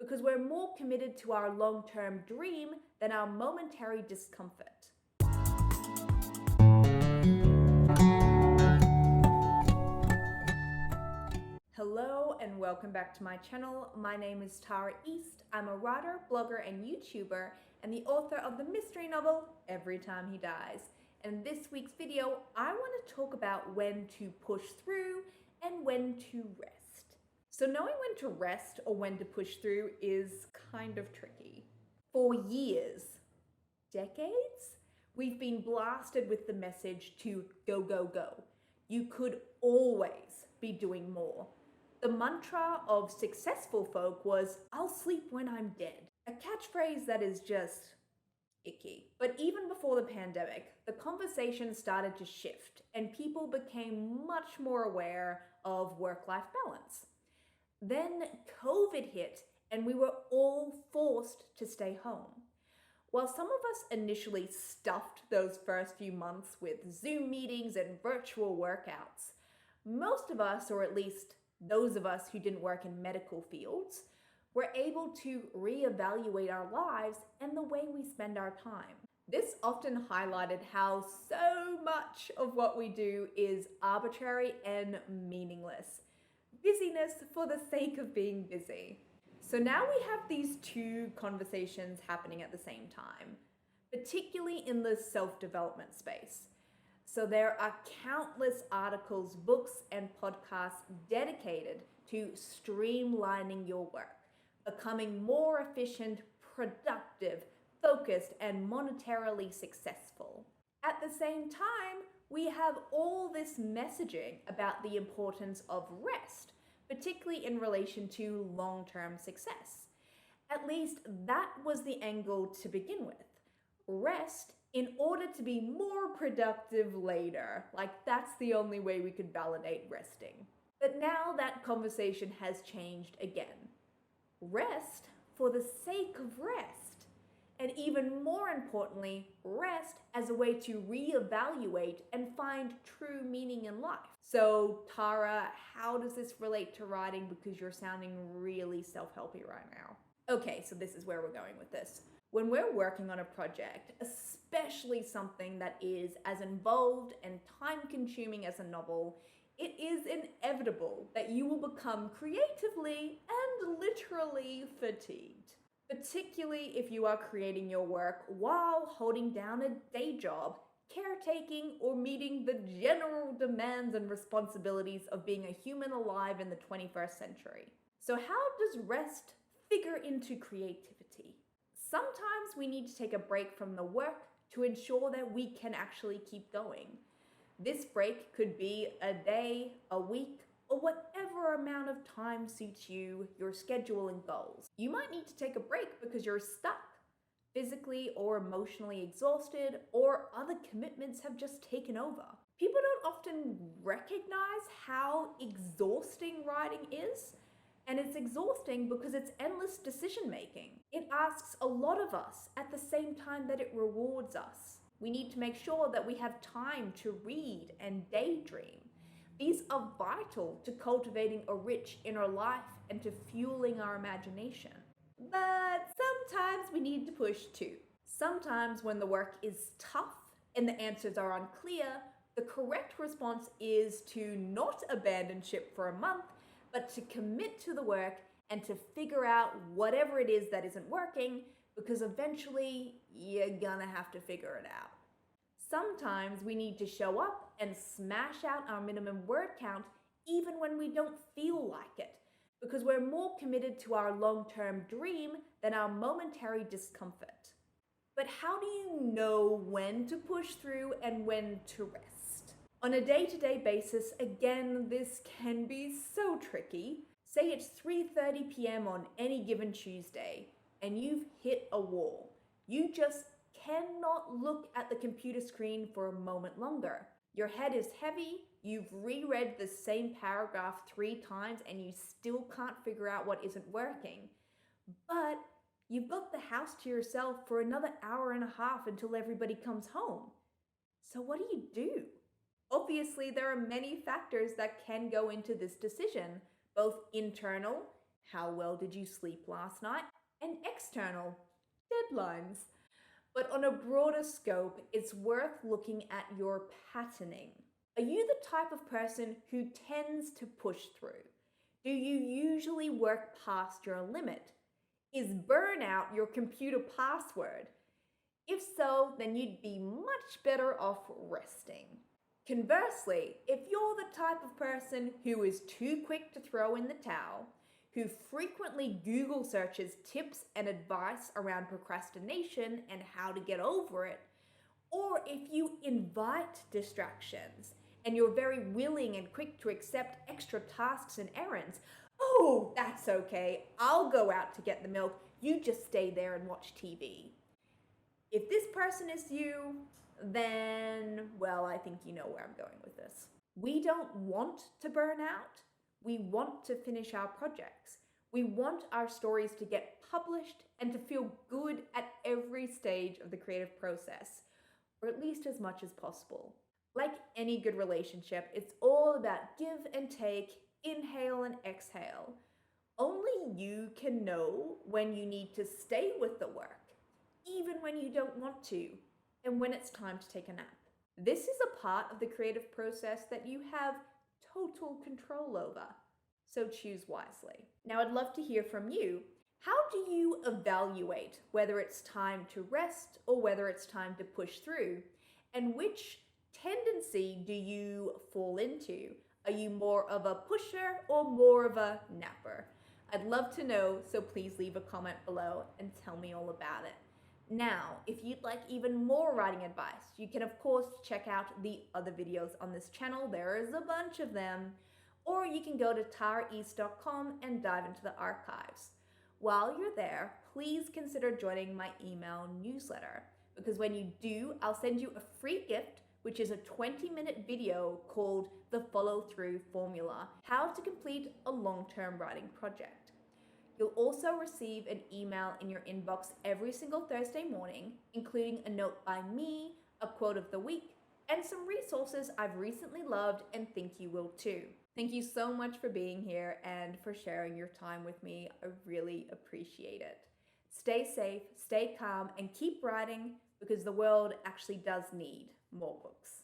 because we're more committed to our long-term dream than our momentary discomfort. Hello and welcome back to my channel. My name is Tara East. I'm a writer, blogger, and YouTuber, and the author of the mystery novel, Every Time He Dies. In this week's video, I want to talk about when to push through and when to rest. So knowing when to rest or when to push through is kind of tricky. For years, decades, we've been blasted with the message to go, go, go. You could always be doing more. The mantra of successful folk was, I'll sleep when I'm dead. A catchphrase that is just icky. But even before the pandemic, the conversation started to shift and people became much more aware of work-life balance. Then COVID hit and we were all forced to stay home. While some of us initially stuffed those first few months with Zoom meetings and virtual workouts, most of us, or at least those of us who didn't work in medical fields, were able to reevaluate our lives and the way we spend our time. This often highlighted how so much of what we do is arbitrary and meaningless. Busyness for the sake of being busy. So now we have these two conversations happening at the same time, particularly in the self-development space. So there are countless articles, books, and podcasts dedicated to streamlining your work, becoming more efficient, productive, focused, and monetarily successful. At the same time, we have all this messaging about the importance of rest, particularly in relation to long-term success. At least that was the angle to begin with. Rest in order to be more productive later. Like, that's the only way we could validate resting. But now that conversation has changed again. Rest for the sake of rest. And even more importantly, rest as a way to reevaluate and find true meaning in life. So, Tara, how does this relate to writing? Because you're sounding really self-helpy right now. Okay, so this is where we're going with this. When we're working on a project, especially something that is as involved and time-consuming as a novel, it is inevitable that you will become creatively and literally fatigued. Particularly if you are creating your work while holding down a day job, caretaking, or meeting the general demands and responsibilities of being a human alive in the 21st century. So how does rest figure into creativity? Sometimes we need to take a break from the work to ensure that we can actually keep going. This break could be a day, a week, or whatever amount of time suits you, your schedule, and goals. You might need to take a break because you're stuck, physically or emotionally exhausted, or other commitments have just taken over. People don't often recognize how exhausting writing is. And it's exhausting because it's endless decision making. It asks a lot of us at the same time that it rewards us. We need to make sure that we have time to read and daydream. These are vital to cultivating a rich inner life and to fueling our imagination. But sometimes we need to push too. Sometimes when the work is tough and the answers are unclear, the correct response is to not abandon ship for a month, but to commit to the work and to figure out whatever it is that isn't working, because eventually you're gonna have to figure it out. Sometimes we need to show up and smash out our minimum word count even when we don't feel like it, because we're more committed to our long-term dream than our momentary discomfort. But how do you know when to push through and when to rest? On a day-to-day basis, again, this can be so tricky. Say it's 3:30 p.m. on any given Tuesday and you've hit a wall. You just cannot look at the computer screen for a moment longer. Your head is heavy, you've reread the same paragraph 3 times and you still can't figure out what isn't working. But you've got the house to yourself for another hour and a half until everybody comes home. So what do? Obviously, there are many factors that can go into this decision, both internal, how well did you sleep last night, and external deadlines. But on a broader scope, it's worth looking at your patterning. Are you the type of person who tends to push through? Do you usually work past your limit? Is burnout your computer password? If so, then you'd be much better off resting. Conversely, if you're the type of person who is too quick to throw in the towel, who frequently Google searches tips and advice around procrastination and how to get over it, or if you invite distractions and you're very willing and quick to accept extra tasks and errands, oh, that's okay, I'll go out to get the milk, you just stay there and watch TV. If this person is you, then, well, I think you know where I'm going with this. We don't want to burn out. We want to finish our projects. We want our stories to get published and to feel good at every stage of the creative process, or at least as much as possible. Like any good relationship, it's all about give and take, inhale and exhale. Only you can know when you need to stay with the work, even when you don't want to, and when it's time to take a nap. This is a part of the creative process that you have total control over, so choose wisely. Now, I'd love to hear from you. How do you evaluate whether it's time to rest or whether it's time to push through? And which tendency do you fall into? Are you more of a pusher or more of a napper? I'd love to know, so please leave a comment below and tell me all about it. Now, if you'd like even more writing advice, you can of course check out the other videos on this channel. There is a bunch of them. Or you can go to taraeast.com and dive into the archives. While you're there, please consider joining my email newsletter, because when you do, I'll send you a free gift, which is a 20-minute video called The Follow-Through Formula, how to complete a long-term writing project. You'll also receive an email in your inbox every single Thursday morning, including a note by me, a quote of the week, and some resources I've recently loved and think you will too. Thank you so much for being here and for sharing your time with me. I really appreciate it. Stay safe, stay calm, and keep writing, because the world actually does need more books.